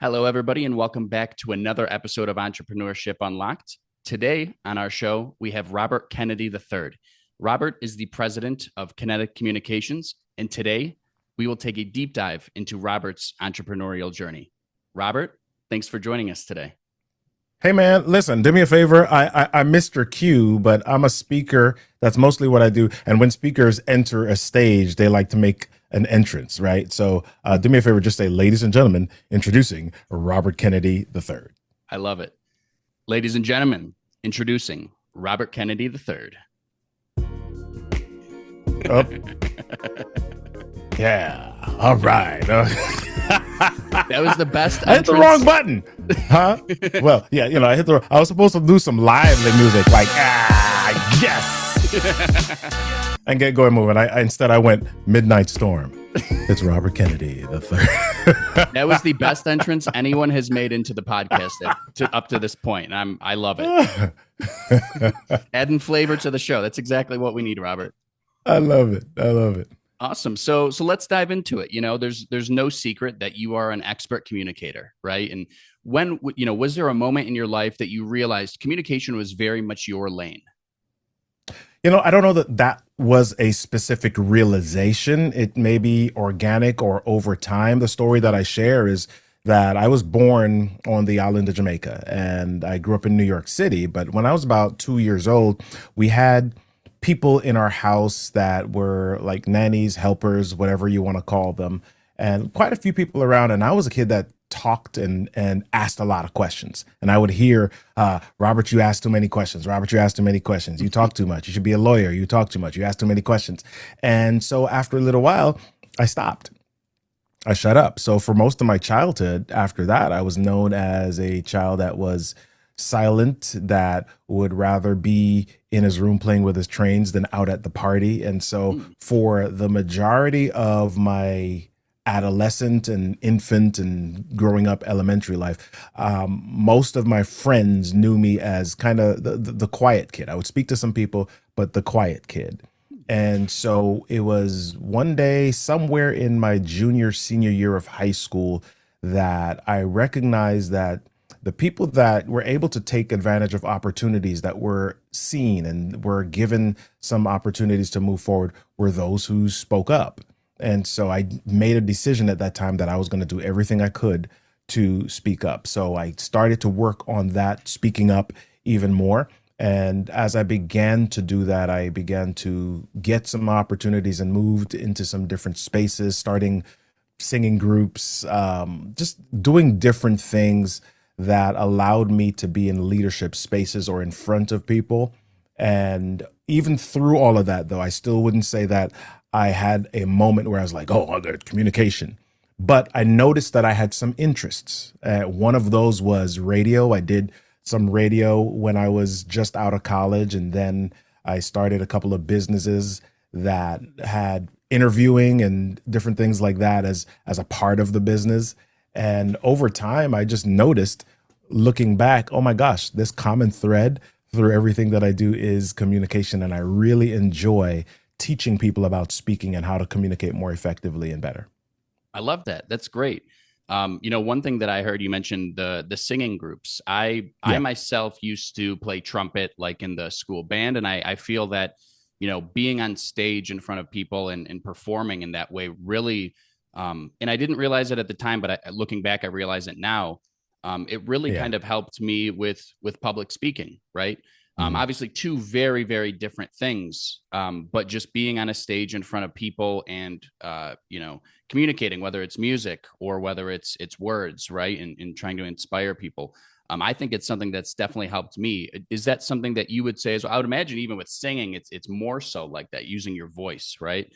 Hello, everybody, and welcome back to another episode of Entrepreneurship Unlocked. Today on our show, we have Robert Kennedy III. Robert is the president of Kennetik Kommunications, and today we will take a deep dive into Robert's entrepreneurial journey. Robert, thanks for joining us today. Hey man, listen, do me a favor. I'm Mr. Q, but I'm a speaker. That's mostly what I do. And when speakers enter a stage, they like to make an entrance, right? So do me a favor, just say, ladies and gentlemen, introducing Robert Kennedy III. I love it. Ladies and gentlemen, introducing Robert Kennedy III. Oh. Yeah. All right. That was the best I hit the wrong button. Huh? Well, yeah, I was supposed to do some lively music like, yes. And get going moving. Instead I went Midnight Storm. It's Robert Kennedy III. That was the best entrance anyone has made into the podcast up to this point. I love it. Adding flavor to the show. That's exactly what we need, Robert. I love it. Awesome. So let's dive into it. There's no secret that you are an expert communicator, right? And when, was there a moment in your life that you realized communication was very much your lane? I don't know that was a specific realization. It may be organic or over time. The story that I share is that I was born on the island of Jamaica and I grew up in New York City. But when I was about 2 years old, we had people in our house that were like nannies, helpers, whatever you want to call them, and quite a few people around. And I was a kid that talked and asked a lot of questions. And I would hear, Robert, you ask too many questions. Robert, you ask too many questions. You talk too much. You should be a lawyer. You talk too much. You ask too many questions. And so after a little while, I stopped. I shut up. So for most of my childhood after that, I was known as a child that was silent, that would rather be in his room playing with his trains than out at the party. And so for the majority of my adolescent and infant and growing up elementary life, most of my friends knew me as kind of the quiet kid. I would speak to some people, but the quiet kid. And so it was one day somewhere in my senior year of high school that I recognized that the people that were able to take advantage of opportunities that were seen and were given some opportunities to move forward were those who spoke up. And so I made a decision at that time that I was going to do everything I could to speak up. So I started to work on that, speaking up even more. And as I began to do that, I began to get some opportunities and moved into some different spaces, starting singing groups, just doing different things that allowed me to be in leadership spaces or in front of people. And even through all of that, though, I still wouldn't say that I had a moment where I was like, oh, there's communication. But I noticed that I had some interests. One of those was radio. I did some radio when I was just out of college. And then I started a couple of businesses that had interviewing and different things like that as a part of the business. And over time, I just noticed, looking back, oh my gosh, this common thread through everything that I do is communication. And I really enjoy teaching people about speaking and how to communicate more effectively and better. I love that. That's great. One thing that I heard you mentioned, the singing groups. I myself used to play trumpet like in the school band. And I feel that, being on stage in front of people and performing in that way really, and I didn't realize it at the time, but looking back, I realize it now. It really kind of helped me with public speaking, right? Obviously two very, very different things. But just being on a stage in front of people and, communicating, whether it's music or whether it's words, right. And trying to inspire people. I think it's something that's definitely helped me. Is that something that you would say as well? I would imagine even with singing, it's more so like that, using your voice, right?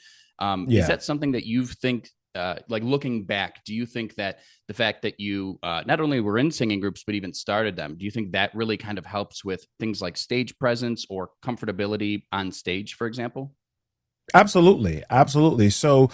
Is that something that you think, like looking back, do you think that the fact that you not only were in singing groups, but even started them, do you think that really kind of helps with things like stage presence or comfortability on stage, for example? Absolutely. Absolutely. So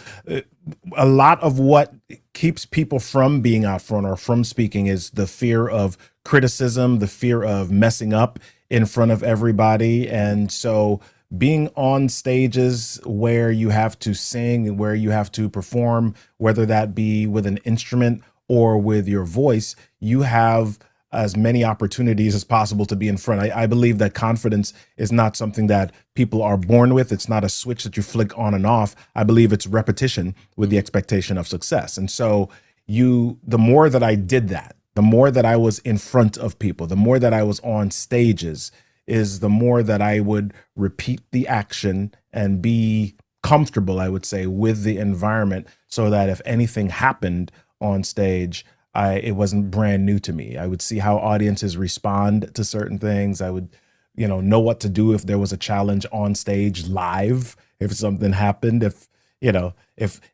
a lot of what keeps people from being out front or from speaking is the fear of criticism, the fear of messing up in front of everybody. And so being on stages where you have to sing and where you have to perform, whether that be with an instrument or with your voice, you have as many opportunities as possible to be in front. I believe that confidence is not something that people are born with. It's not a switch that you flick on and off. I believe it's repetition with the expectation of success. And so the more that I did that, the more that I was in front of people, the more that I was on stages, is the more that I would repeat the action and be comfortable, I would say, with the environment, so that if anything happened on stage, it wasn't brand new to me. I would see how audiences respond to certain things. I would, know what to do if there was a challenge on stage live, if something happened, if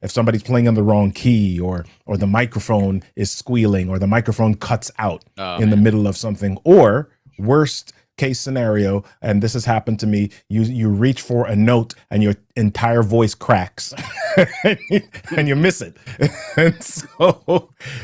somebody's playing on the wrong key, or the microphone is squealing, or the microphone cuts out in the middle of something, or worst case scenario, and this has happened to me, you reach for a note and your entire voice cracks and you miss it. And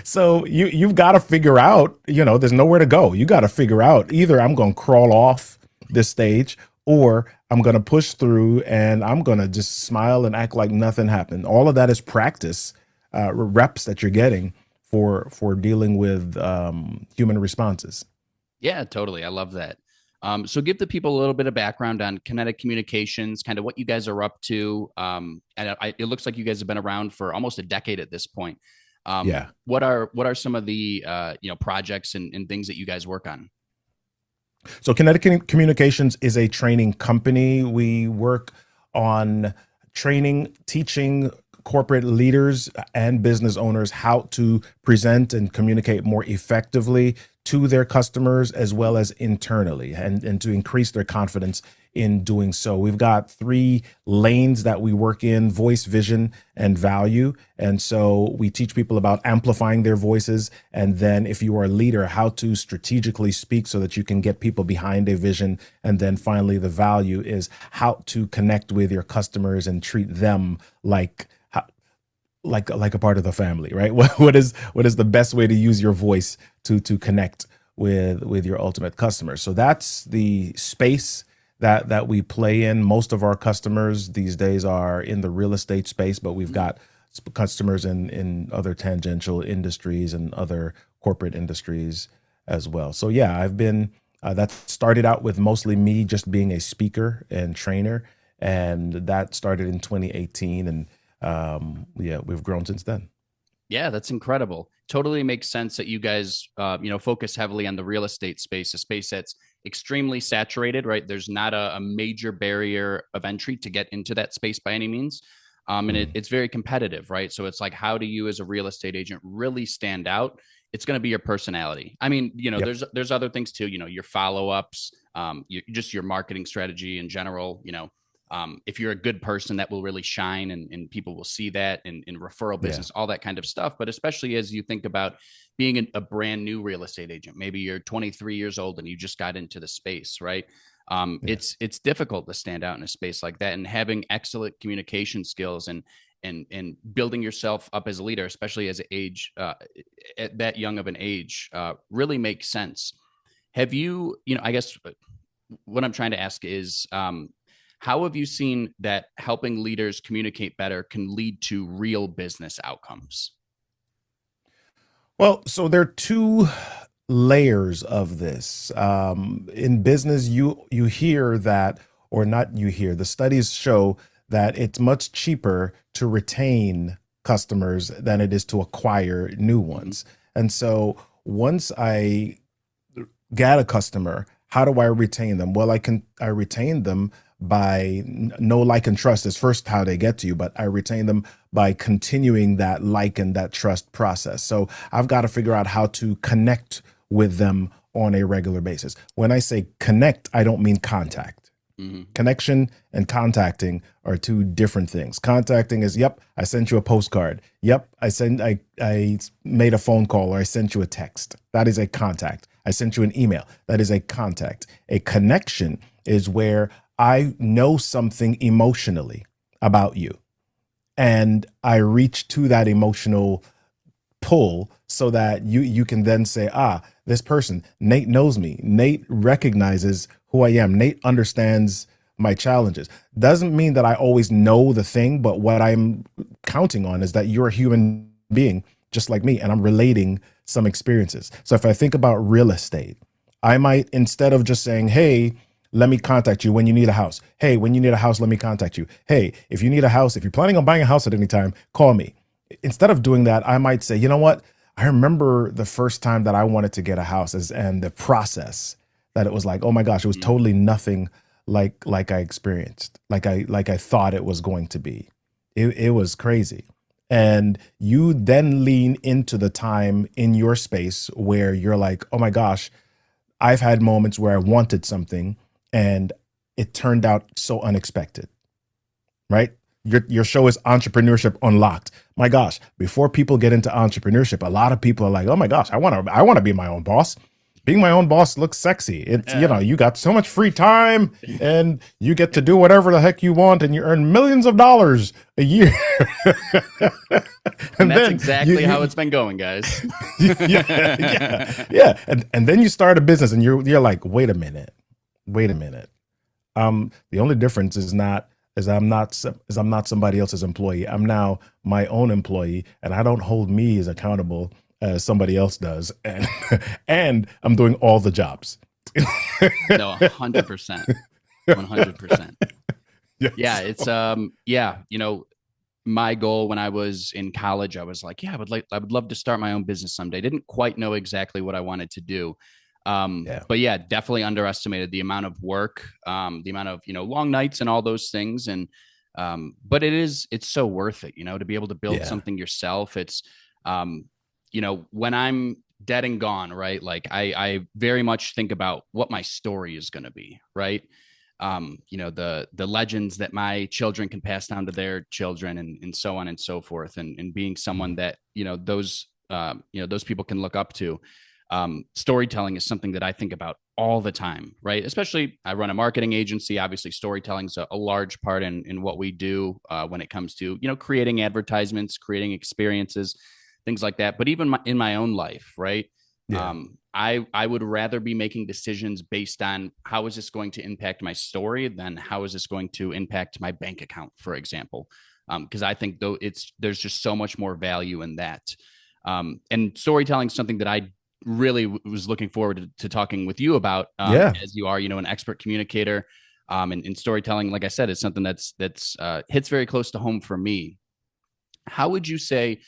so you've got to figure out, there's nowhere to go. You got to figure out, either I'm going to crawl off this stage, or I'm going to push through and I'm going to just smile and act like nothing happened. All of that is practice, reps that you're getting for dealing with human responses. Yeah, totally. I love that. So give the people a little bit of background on Kennetik Communications, kind of what you guys are up to. And it looks like you guys have been around for almost a decade at this point. What are some of the projects and things that you guys work on? So Kennetik Communications is a training company. We work on training, teaching corporate leaders and business owners how to present and communicate more effectively to their customers, as well as internally, and to increase their confidence in doing so. We've got 3 lanes that we work in: voice, vision, and value. And so we teach people about amplifying their voices. And then if you are a leader, how to strategically speak so that you can get people behind a vision. And then finally, the value is how to connect with your customers and treat them like a part of the family, right? What is the best way to use your voice to connect with your ultimate customers? So that's the space that we play in. Most of our customers these days are in the real estate space, but we've got customers in other tangential industries and other corporate industries as well. So yeah, I've been that started out with mostly me just being a speaker and trainer, and that started in 2018, and we've grown since then. Yeah, that's incredible. Totally makes sense that you guys, focus heavily on the real estate space, a space that's extremely saturated, right? There's not a major barrier of entry to get into that space by any means. And it's very competitive, right? So it's like, how do you as a real estate agent really stand out? It's going to be your personality. I mean, there's other things too, your follow-ups, your marketing strategy in general, if you're a good person, that will really shine, and people will see that in referral business, all that kind of stuff. But especially as you think about being a brand new real estate agent, maybe you're 23 years old and you just got into the space, right? It's difficult to stand out in a space like that, and having excellent communication skills and building yourself up as a leader, especially as at that young of an age, really makes sense. Have you, I guess what I'm trying to ask is, how have you seen that helping leaders communicate better can lead to real business outcomes? Well, so there are 2 layers of this. In business, you hear that, or not you hear, the studies show that it's much cheaper to retain customers than it is to acquire new ones. And so once I get a customer, how do I retain them? Well, I retain them by know, like, and trust is first how they get to you, but I retain them by continuing that like and that trust process. So I've got to figure out how to connect with them on a regular basis. When I say connect, I don't mean contact. Connection and contacting are 2 different things. Contacting is, yep, I sent you a postcard. Yep, I made a phone call, or I sent you a text. That is a contact. I sent you an email. That is a contact. A connection is where I know something emotionally about you, and I reach to that emotional pull so that you can then say, this person, Nate knows me. Nate recognizes who I am. Nate understands my challenges. Doesn't mean that I always know the thing, but what I'm counting on is that you're a human being just like me, and I'm relating some experiences. So if I think about real estate, I might, instead of just saying, hey, let me contact you when you need a house. Hey, when you need a house, let me contact you. Hey, if you need a house, if you're planning on buying a house at any time, call me. Instead of doing that, I might say, you know what? I remember the first time that I wanted to get a house and the process that it was like, oh my gosh, it was totally nothing like I experienced, like I thought it was going to be. It was crazy. And you then lean into the time in your space where you're like, oh my gosh, I've had moments where I wanted something and it turned out so unexpected, right? Your show is Entrepreneurship Unlocked. My gosh, before people get into entrepreneurship, a lot of people are like, oh my gosh, I want to be my own boss. Being my own boss looks sexy. It's, you got so much free time and you get to do whatever the heck you want and you earn millions of dollars a year. and that's exactly how it's been going, guys. Yeah. And then you start a business and you're like, wait a minute. The only difference is I'm not somebody else's employee. I'm now my own employee, and I don't hold me as accountable as somebody else does, and I'm doing all the jobs. No, 100%, 100%. Yes. Yeah, it's my goal when I was in college, I was like, I would love to start my own business someday. Didn't quite know exactly what I wanted to do. But yeah, definitely underestimated the amount of work, the amount of, long nights and all those things. And, but it's so worth it, to be able to build something yourself. It's, when I'm dead and gone, right? Like I very much think about what my story is going to be, right? The legends that my children can pass down to their children and so on and so forth. And being someone that, those people can look up to. Storytelling is something that I think about all the time, right? Especially I run a marketing agency. Obviously, storytelling's a large part in what we do when it comes to, creating advertisements, creating experiences, things like that. But even in my own life, right? Yeah. I would rather be making decisions based on how is this going to impact my story than how is this going to impact my bank account, for example. Because I think there's just so much more value in that. And storytelling is something that I really was looking forward to talking with you about, as you are, an expert communicator, and storytelling, like I said, is something that's hits very close to home for me. How would you say,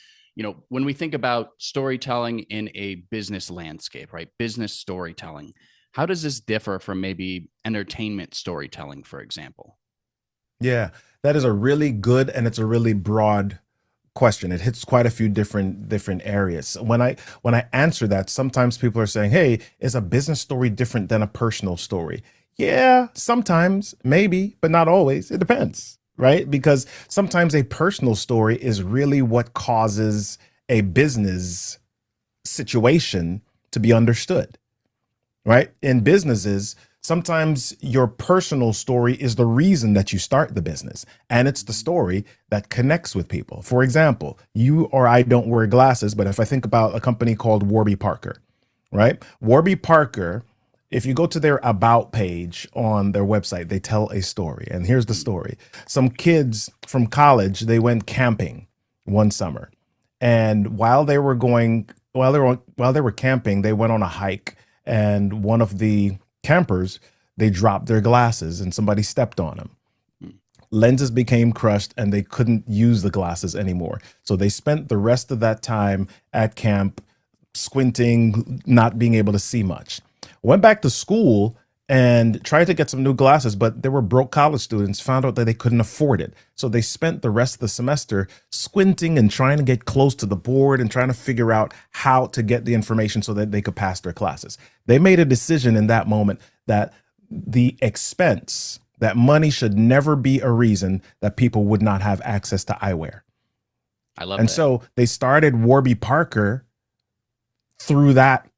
when we think about storytelling in a business landscape, right? Business storytelling, how does this differ from maybe entertainment storytelling, for example? Yeah, that is a really good, and it's a really broad question. It hits quite a few different areas. When I answer that, sometimes people are saying, hey, is a business story different than a personal story? Yeah, sometimes, maybe, but not always. It depends, right? Because sometimes a personal story is really what causes a business situation to be understood, right? In businesses, sometimes your personal story is the reason that you start the business, and it's the story that connects with people. For example, you or I don't wear glasses, but if I think about a company called Warby Parker, right? Warby Parker, if you go to their about page on their website, they tell a story. And here's the story. Some kids from college, they went camping one summer. And while they were camping, they went on a hike, and one of the campers, they dropped their glasses and somebody stepped on them. Lenses became crushed and they couldn't use the glasses anymore. So they spent the rest of that time at camp squinting, not being able to see much. Went back to school and tried to get some new glasses, but there were broke college students, found out that they couldn't afford it. So they spent the rest of the semester squinting and trying to get close to the board and trying to figure out how to get the information so that they could pass their classes. They made a decision in that moment that the expense, that money should never be a reason that people would not have access to eyewear. I love and that. So they started Warby Parker through that,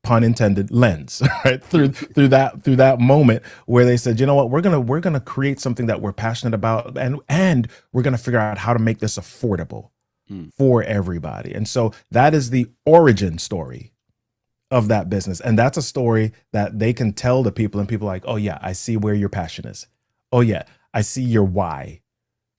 pun intended, lens, right? through that moment where they said, you know what, we're gonna create something that we're passionate about, and we're gonna figure out how to make this affordable for everybody. And so that is the origin story of that business, and that's a story that they can tell to people, and people are like, oh yeah, I see where your passion is. Oh yeah, I see your why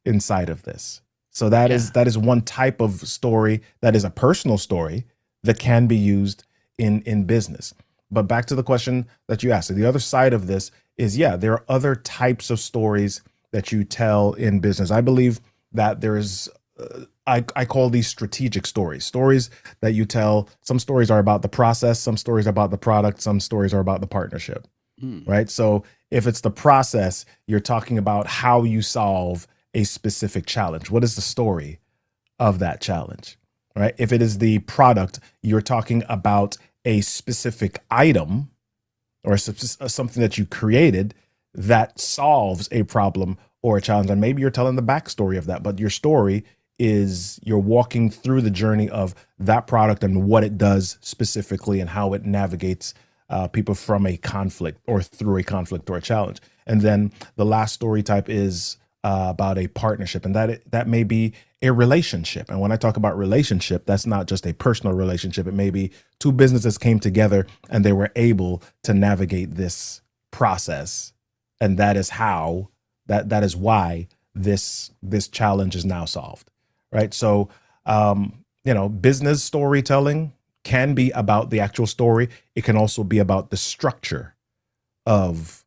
inside of this. So that is one type of story that is a personal story that can be used in business. But back to the question that you asked. So the other side of this is, yeah, there are other types of stories that you tell in business. I believe that there's, I call these strategic stories that you tell. Some stories are about the process, some stories are about the product, some stories are about the partnership, right? So if it's the process, you're talking about how you solve a specific challenge. What is the story of that challenge, right? If it is the product, you're talking about a specific item or something that you created that solves a problem or a challenge. And maybe you're telling the backstory of that, but your story is you're walking through the journey of that product and what it does specifically and how it navigates people from a conflict or through a conflict or a challenge. And then the last story type is about a partnership, and that may be a relationship. And when I talk about relationship, that's not just a personal relationship. It may be two businesses came together and they were able to navigate this process, and that is how that is why this challenge is now solved, right? So business storytelling can be about the actual story. It can also be about the structure of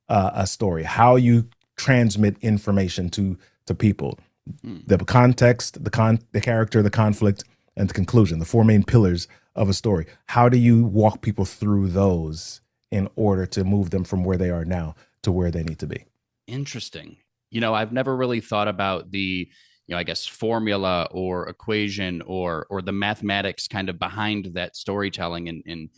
a story, how you transmit information to people, the context, the character, the conflict, and the conclusion, the four main pillars of a story. How do you walk people through those in order to move them from where they are now to where they need to be? Interesting. I've never really thought about the, I guess, formula or equation or the mathematics kind of behind that storytelling. And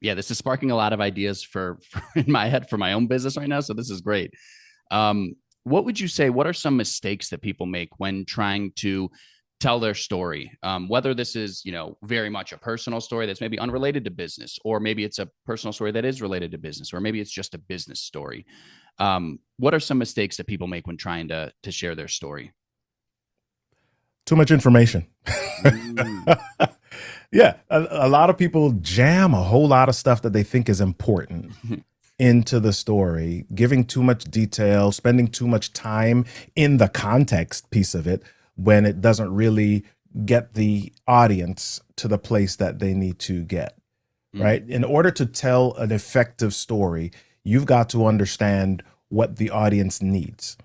this is sparking a lot of ideas for in my head for my own business right now. So this is great. What would you say, what are some mistakes that people make when trying to tell their story? Whether this is, very much a personal story that's maybe unrelated to business, or maybe it's a personal story that is related to business, or maybe it's just a business story. What are some mistakes that people make when trying to share their story? Too much information. Yeah. A lot of people jam a whole lot of stuff that they think is important into the story, giving too much detail, spending too much time in the context piece of it when it doesn't really get the audience to the place that they need to get, right? In order to tell an effective story, you've got to understand what the audience needs.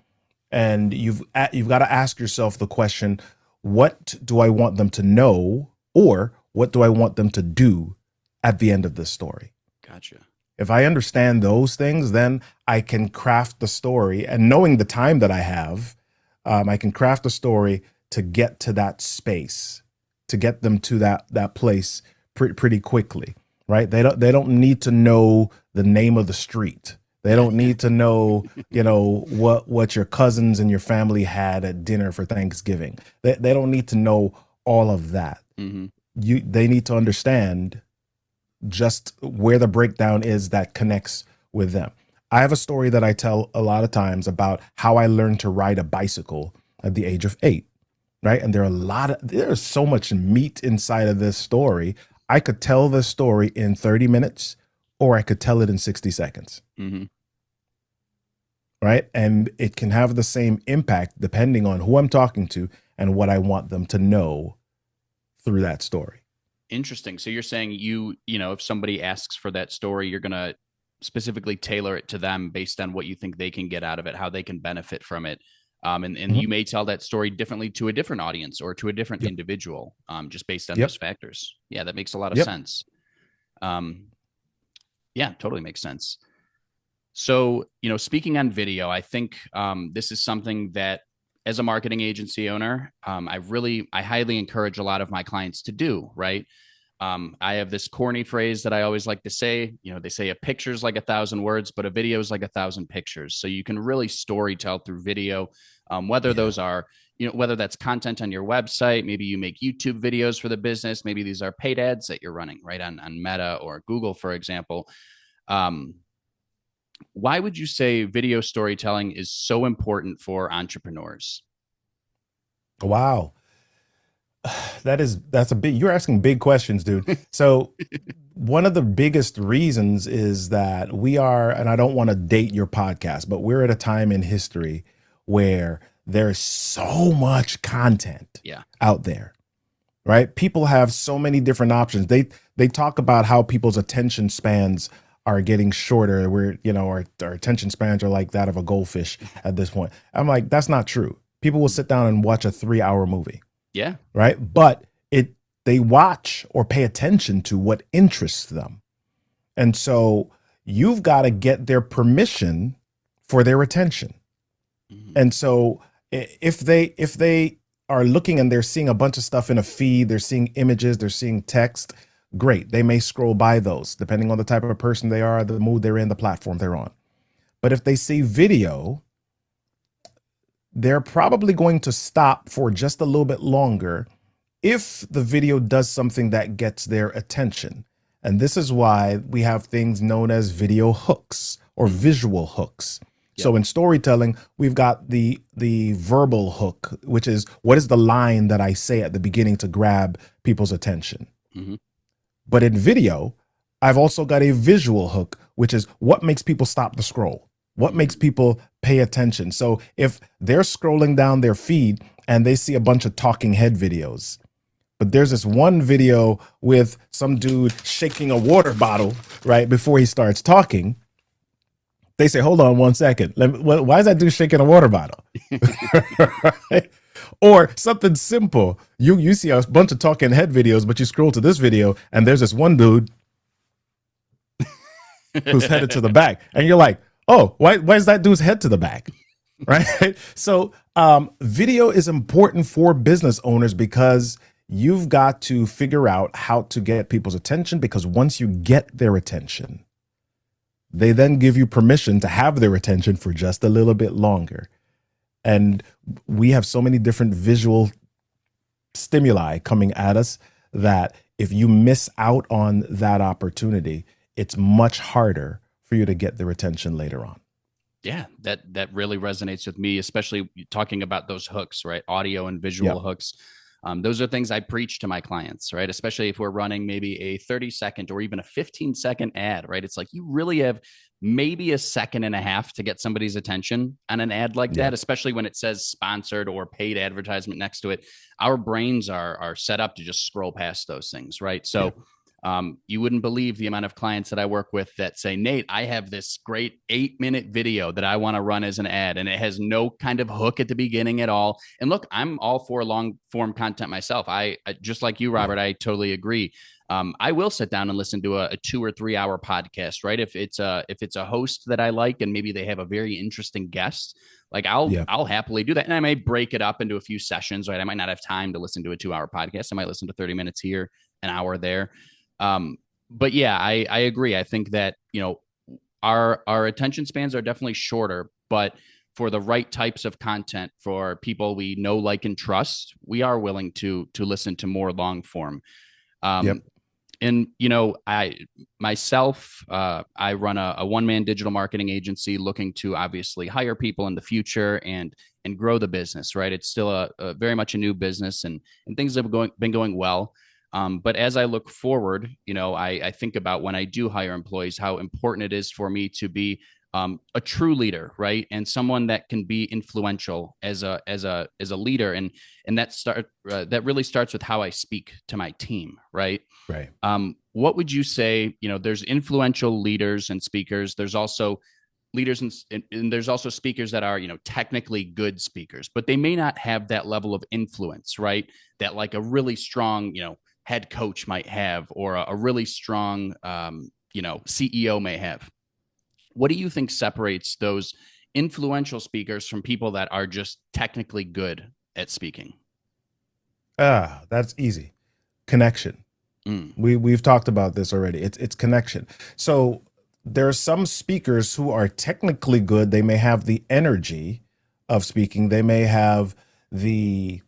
And you've got to ask yourself the question, what do I want them to know, or what do I want them to do at the end of this story? Gotcha. If I understand those things, then I can craft the story, and knowing the time that I have, I can craft a story to get to that space, to get them to that place pretty quickly, right? They don't need to know the name of the street. They don't need to know, what your cousins and your family had at dinner for Thanksgiving. They don't need to know all of that. They need to understand just where the breakdown is that connects with them. I have a story that I tell a lot of times about how I learned to ride a bicycle at the age of 8, right? And there's so much meat inside of this story. I could tell this story in 30 minutes, or I could tell it in 60 seconds. Right? And it can have the same impact depending on who I'm talking to and what I want them to know through that story. Interesting. So you're saying if somebody asks for that story, you're going to specifically tailor it to them based on what you think they can get out of it, how they can benefit from it. And you may tell that story differently to a different audience or to a different individual, just based on those factors. Yeah, that makes a lot of sense. Yeah, totally makes sense. So, speaking on video, I think this is something that as a marketing agency owner, I highly encourage a lot of my clients to do, right? I have this corny phrase that I always like to say, they say a picture's like 1,000 words, but a video is like 1,000 pictures. So you can really story tell through video, whether those are, whether that's content on your website, maybe you make YouTube videos for the business, maybe these are paid ads that you're running, right? On Meta or Google, for example. Why would you say video storytelling is so important for entrepreneurs? Wow. You're asking big questions, dude. So one of the biggest reasons is that we are, and I don't want to date your podcast, but we're at a time in history where there's so much content Yeah. out there, right? People have so many different options. They talk about how people's attention spans are getting shorter. We're, our attention spans are like that of a goldfish at this point. I'm like, that's not true. People will sit down and watch a 3-hour movie. Yeah. Right. But they watch or pay attention to what interests them. And so you've got to get their permission for their attention. Mm-hmm. And so if they are looking and they're seeing a bunch of stuff in a feed, they're seeing images, they're seeing text, great. They may scroll by those depending on the type of person they are, the mood they're in, the platform they're on. But if they see video, they're probably going to stop for just a little bit longer if the video does something that gets their attention. And this is why we have things known as video hooks or visual hooks. Yep. So in storytelling, we've got the verbal hook, which is what is the line that I say at the beginning to grab people's attention. Mm-hmm. But in video, I've also got a visual hook, which is what makes people stop the scroll. What makes people pay attention? So if they're scrolling down their feed and they see a bunch of talking head videos, but there's this one video with some dude shaking a water bottle right before he starts talking, they say, hold on 1 second. Why is that dude shaking a water bottle? Right? Or something simple. You see a bunch of talking head videos, but you scroll to this video and there's this one dude who's headed to the back. And you're like, oh, why is that dude's head to the back? Right? So video is important for business owners because you've got to figure out how to get people's attention, because once you get their attention, they then give you permission to have their attention for just a little bit longer. And we have so many different visual stimuli coming at us that if you miss out on that opportunity, it's much harder for you to get their attention later on. Yeah, that really resonates with me, especially talking about those hooks, right? Audio and visual hooks. Those are things I preach to my clients, right? Especially if we're running maybe a 30-second or even a 15-second ad, right? It's like you really have maybe a second and a half to get somebody's attention on an ad like that, especially when it says sponsored or paid advertisement next to it. Our brains are set up to just scroll past those things, right? So you wouldn't believe the amount of clients that I work with that say, Nate, I have this great 8-minute video that I want to run as an ad, and it has no kind of hook at the beginning at all. And look, I'm all for long form content myself. I just like you, Robert, I totally agree. I will sit down and listen to a 2 or 3 hour podcast, right? If it's a host that I like and maybe they have a very interesting guest, like I'll happily do that. And I may break it up into a few sessions, right? I might not have time to listen to a 2-hour podcast. I might listen to 30 minutes here, an hour there. But yeah, I agree. I think that, our attention spans are definitely shorter, but for the right types of content for people we know, like, and trust, we are willing to listen to more long form. And, I myself, I run a one-man digital marketing agency looking to obviously hire people in the future and grow the business, right? It's still a very much a new business and things have been going well. But as I look forward, I think about when I do hire employees, how important it is for me to be a true leader, right? And someone that can be influential as a leader. And that really starts with how I speak to my team, right? Right. What would you say, there's influential leaders and speakers. There's also leaders and there's also speakers that are, technically good speakers, but they may not have that level of influence, right? That like a really strong, head coach might have, or a really strong, CEO may have. What do you think separates those influential speakers from people that are just technically good at speaking? That's easy. Connection. We've talked about this already. It's connection. So there are some speakers who are technically good. They may have the energy of speaking. They may have the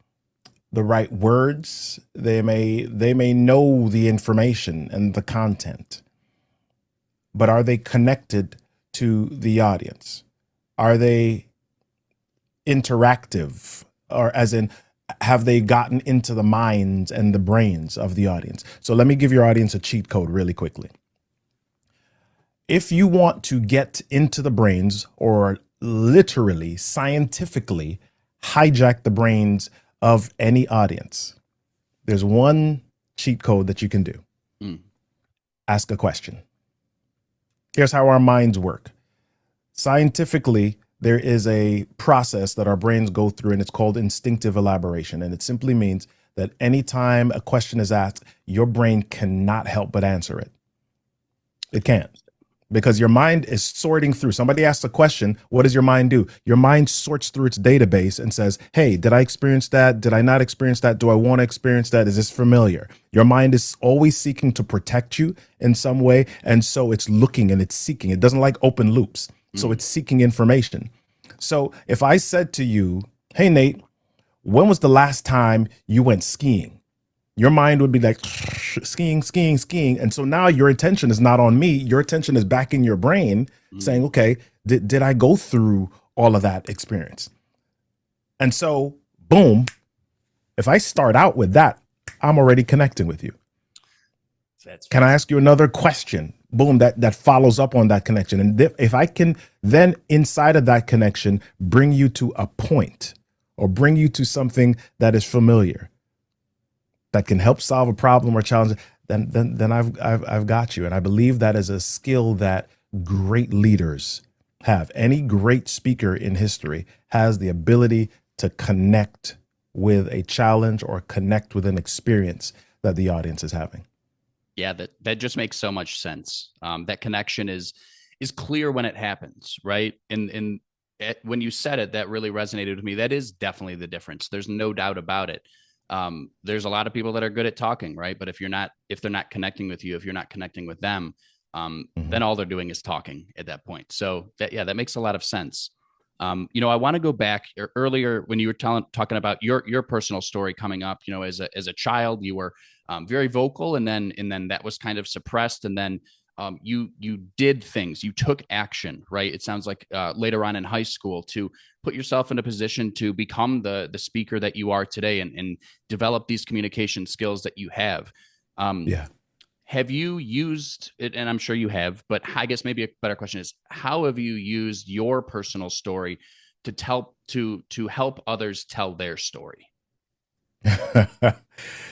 right words. They may know the information and the content. But are they connected to the audience? Are they interactive, or as in, have they gotten into the minds and the brains of the audience? So let me give your audience a cheat code really quickly. If you want to get into the brains, or literally, scientifically, hijack the brains of any audience, there's one cheat code that you can do. Mm. Ask a question. Here's how our minds work. Scientifically, there is a process that our brains go through, and it's called instinctive elaboration. And it simply means that anytime a question is asked, your brain cannot help but answer it. It can't, because your mind is sorting through. Somebody asks a question. What does your mind do? Your mind sorts through its database and says, hey, did I experience that? Did I not experience that? Do I want to experience that? Is this familiar? Your mind is always seeking to protect you in some way. And so it's looking and it's seeking. It doesn't like open loops. So it's seeking information. So if I said to you, hey, Nate, when was the last time you went skiing? Your mind would be like, skiing, skiing, skiing. And so now your attention is not on me. Your attention is back in your brain saying, okay, did I go through all of that experience? And so, boom, if I start out with that, I'm already connecting with you. Can I ask you another question? Boom, that follows up on that connection. And if I can then inside of that connection, bring you to a point or bring you to something that is familiar, that can help solve a problem or challenge, then I've got you. And I believe that is a skill that great leaders have. Any great speaker in history has the ability to connect with a challenge or connect with an experience that the audience is having. Yeah, that just makes so much sense. That connection is clear when it happens, right? And when you said it, that really resonated with me. That is definitely the difference. There's no doubt about it. There's a lot of people that are good at talking, right? But if they're not connecting with you, if you're not connecting with them, then all they're doing is talking at that point. So that makes a lot of sense. I want to go back earlier when you were talking about your personal story coming up. As a child, you were very vocal, and then that was kind of suppressed, and then you did things, you took action, right? It sounds like later on in high school to put yourself in a position to become the speaker that you are today, and develop these communication skills that you have. Have you used it? And I'm sure you have, but I guess maybe a better question is, how have you used your personal story to help others tell their story?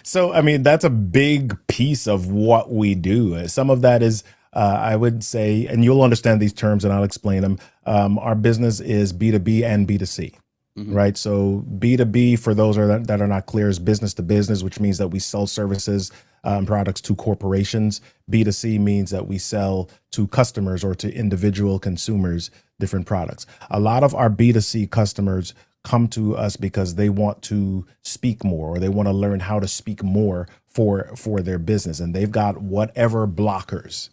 So, I mean, that's a big piece of what we do. Some of that is, I would say, and you'll understand these terms and I'll explain them. Our business is B2B and B2C. Right. So B2B, for those that are not clear, is business to business, which means that we sell services and products to corporations. B2C means that we sell to customers or to individual consumers different products. A lot of our B2C customers come to us because they want to speak more, or they want to learn how to speak more for their business. And they've got whatever blockers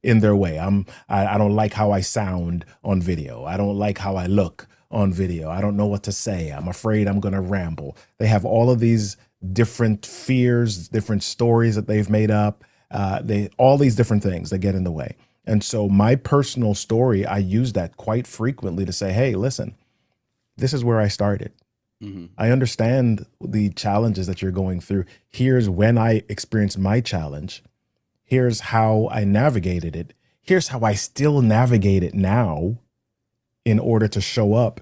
in their way. I don't like how I sound on video. I don't like how I look on video. I don't know what to say. I'm afraid I'm going to ramble. They have all of these different fears, different stories that they've made up. All these different things that get in the way. And so my personal story, I use that quite frequently to say, hey, listen, this is where I started. I understand the challenges that you're going through. Here's when I experienced my challenge. Here's how I navigated it. Here's how I still navigate it now in order to show up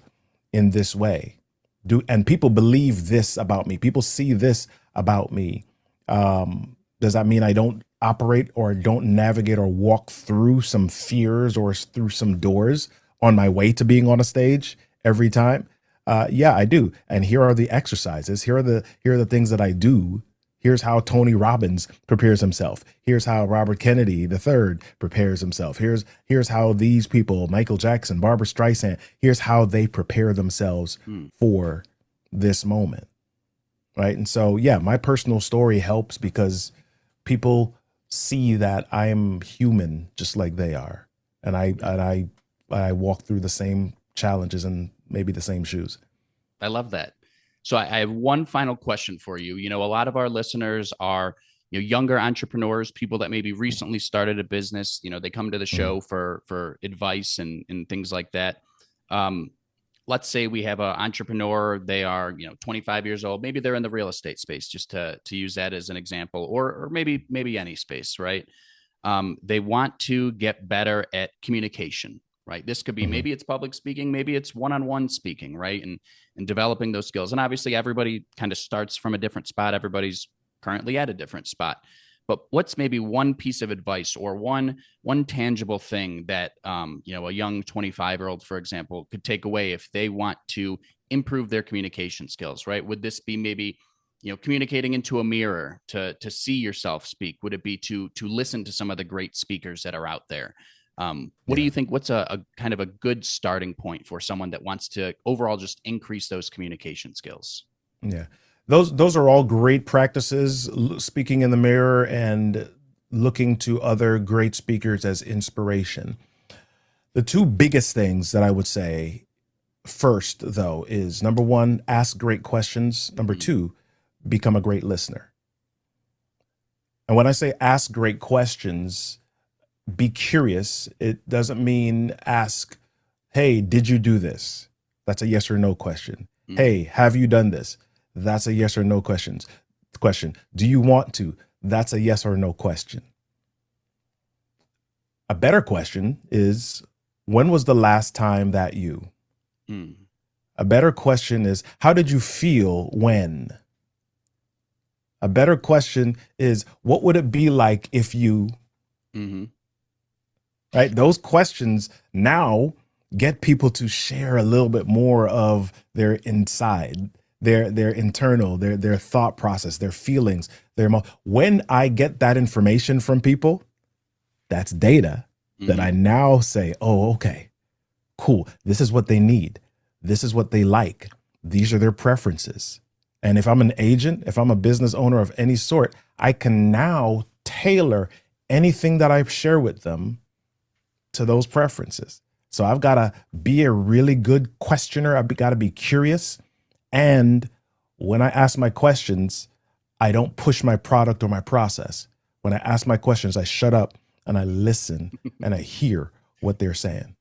in this way. And people believe this about me. People see this about me. Does that mean I don't operate or don't navigate or walk through some fears or through some doors on my way to being on a stage every time? Yeah, I do. And here are the exercises. Here are the things that I do. Here's how Tony Robbins prepares himself. Here's how Robert Kennedy III prepares himself. Here's how these people, Michael Jackson, Barbara Streisand, here's how they prepare themselves for this moment. Right. And so, yeah, my personal story helps because people see that I'm human just like they are. And I walk through the same challenges and maybe the same shoes. I love that. So I have one final question for you. A lot of our listeners are, younger entrepreneurs, people that maybe recently started a business. They come to the show for advice and things like that. Let's say we have an entrepreneur. They are, 25 years old. Maybe they're in the real estate space, just to use that as an example, or maybe any space, right? They want to get better at communication, right? This could be, Hmm. maybe it's public speaking, maybe it's one-on-one speaking, right? And developing those skills. And obviously everybody kind of starts from a different spot. Everybody's currently at a different spot. But what's maybe one piece of advice or one tangible thing that a young 25-year-old, for example, could take away if they want to improve their communication skills, right? Would this be maybe communicating into a mirror to see yourself speak? Would it be to listen to some of the great speakers that are out there? What do Yeah. you think? What's a kind of a good starting point for someone that wants to overall just increase those communication skills? Yeah. Those are all great practices, speaking in the mirror and looking to other great speakers as inspiration. The two biggest things that I would say first, though, is number one, ask great questions. Number two, become a great listener. And when I say ask great questions, be curious. It doesn't mean ask, hey, did you do this? That's a yes or no question. Hey, have you done this? That's a yes or no question. Do you want to? That's a yes or no question. A better question is, when was the last time that you? A better question is, how did you feel when? A better question is, what would it be like if you? Right? Those questions now get people to share a little bit more of their inside, their internal, their thought process, their feelings, when I get that information from people, that's data that I now say, oh, okay, cool. This is what they need. This is what they like. These are their preferences. And if I'm an agent, if I'm a business owner of any sort, I can now tailor anything that I share with them to those preferences. So I've got to be a really good questioner. I've got to be curious. And when I ask my questions, I don't push my product or my process. When I ask my questions, I shut up and I listen and I hear what they're saying.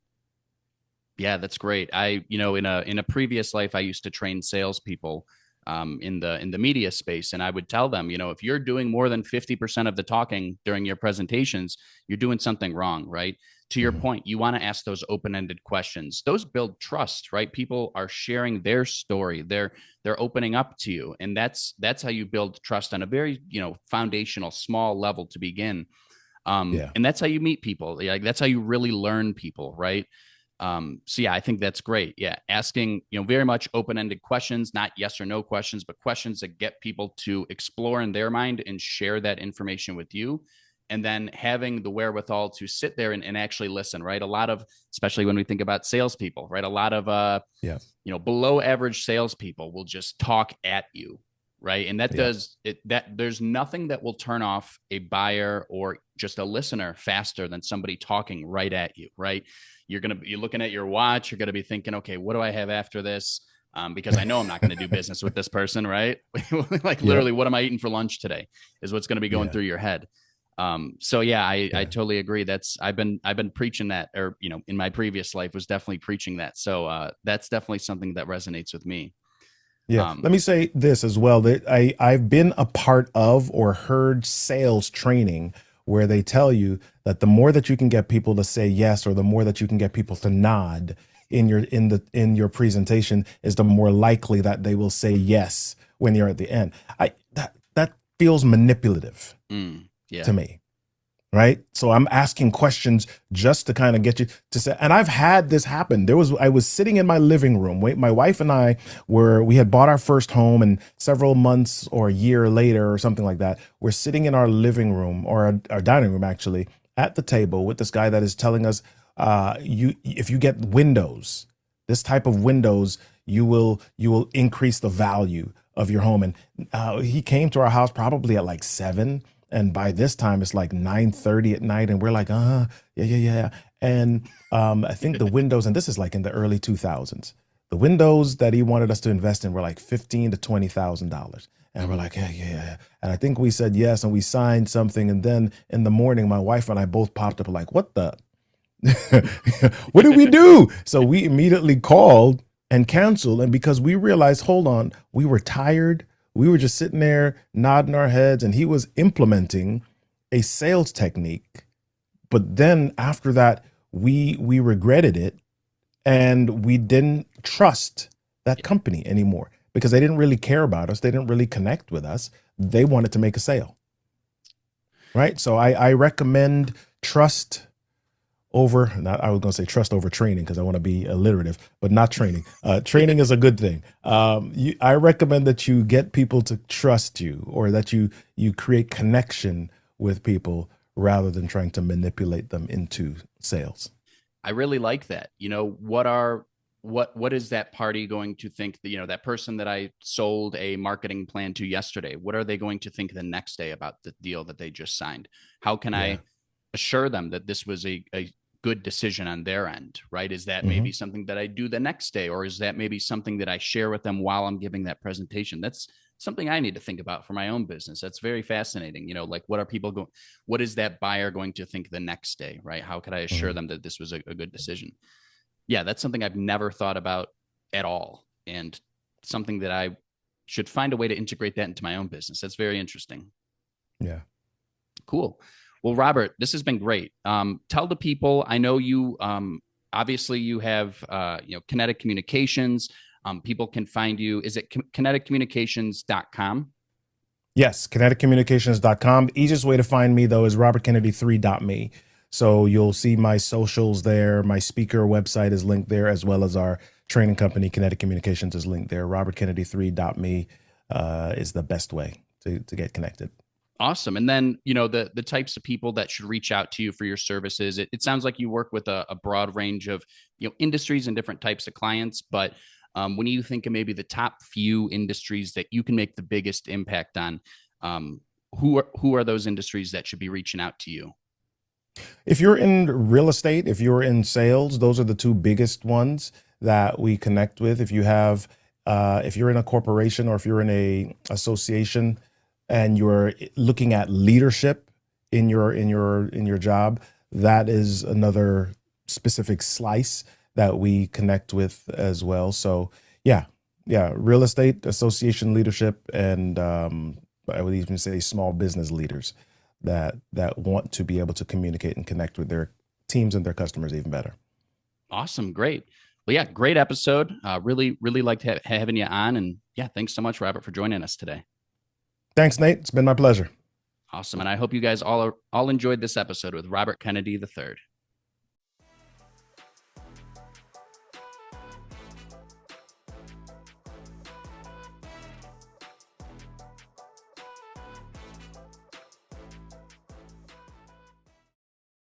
Yeah, that's great. In a previous life, I used to train salespeople in the media space, and I would tell them, if you're doing more than 50% of the talking during your presentations, you're doing something wrong, right? To your point, you want to ask those open-ended questions. Those build trust, right? People are sharing their story. They're opening up to you, and that's how you build trust on a very foundational, small level to begin. And that's how you meet people. Like, that's how you really learn people, right? So yeah, I think that's great. Yeah. Asking, very much open-ended questions, not yes or no questions, but questions that get people to explore in their mind and share that information with you. And then having the wherewithal to sit there and actually listen, right? A lot of, especially when we think about salespeople, right? A lot of, below average salespeople will just talk at you. Right. And that does it, that there's nothing that will turn off a buyer or just a listener faster than somebody talking right at you. Right. You're looking at your watch. You're going to be thinking, okay, what do I have after this? Because I know I'm not going to do business with this person. Right. Like literally, what am I eating for lunch today is what's going to be going through your head. So yeah, I totally agree. I've been preaching that, or, in my previous life was definitely preaching that. So that's definitely something that resonates with me. Yeah. Let me say this as well, that I've been a part of or heard sales training where they tell you that the more that you can get people to say yes, or the more that you can get people to nod in your presentation, is the more likely that they will say yes when you're at the end. That feels manipulative to me. Right. So I'm asking questions just to kind of get you to say, and I've had this happen. I was sitting in my living room. My wife and I we had bought our first home, and several months or a year later or something like that, we're sitting in our living room, or our dining room, actually, at the table with this guy that is telling us, if you get windows, this type of windows, you will increase the value of your home. And he came to our house probably at like 7. And by this time, it's like 9:30 at night. And we're like, yeah. And I think the windows, and this is like in the early 2000s, the windows that he wanted us to invest in were like $15,000 to $20,000. And we're like, yeah. And I think we said yes, and we signed something. And then in the morning, my wife and I both popped up like, what the? What did we do? So we immediately called and canceled. And because we realized, hold on, we were tired. We were just sitting there nodding our heads, and he was implementing a sales technique. But then after that, we regretted it, and we didn't trust that company anymore because they didn't really care about us. They didn't really connect with us. They wanted to make a sale. Right. So I recommend trust over, not, I was going to say trust over training because I want to be alliterative, but not training. Training is a good thing. I recommend that you get people to trust you, or that you create connection with people rather than trying to manipulate them into sales. I really like that. What is that party going to think, that person that I sold a marketing plan to yesterday, what are they going to think the next day about the deal that they just signed? How can Yeah. I assure them that this was a good decision on their end, right? Is that Hmm. maybe something that I do the next day, or is that maybe something that I share with them while I'm giving that presentation? That's something I need to think about for my own business. That's very fascinating. Like, what are people going, what is that buyer going to think the next day, right? How could I assure Hmm. them that this was a good decision? Yeah, that's something I've never thought about at all, and something that I should find a way to integrate that into my own business. That's very interesting. Yeah. Cool. Well, Robert, this has been great. Tell the people. I know you. Obviously, you have Kennetik Communications. People can find you. Is it KennetikCommunications.com? Yes, KennetikCommunications.com. The easiest way to find me, though, is robertkennedy3.me. So you'll see my socials there. My speaker website is linked there, as well as our training company, Kennetik Communications, is linked there. robertkennedy3.me is the best way to get connected. Awesome. And then, the types of people that should reach out to you for your services. It sounds like you work with a broad range of, industries and different types of clients. But when you think of maybe the top few industries that you can make the biggest impact on, who are those industries that should be reaching out to you? If you're in real estate, if you're in sales, those are the two biggest ones that we connect with. If you're in a corporation, or if you're in a association and you're looking at leadership in your job, that is another specific slice that we connect with as well. So yeah, yeah, real estate, association leadership, and I would even say small business leaders that want to be able to communicate and connect with their teams and their customers even better. Awesome. Great. Well, yeah, great episode. Really, really liked having you on. And yeah, thanks so much, Robert, for joining us today. Thanks, Nate. It's been my pleasure. Awesome. And I hope you guys all enjoyed this episode with Robert Kennedy III.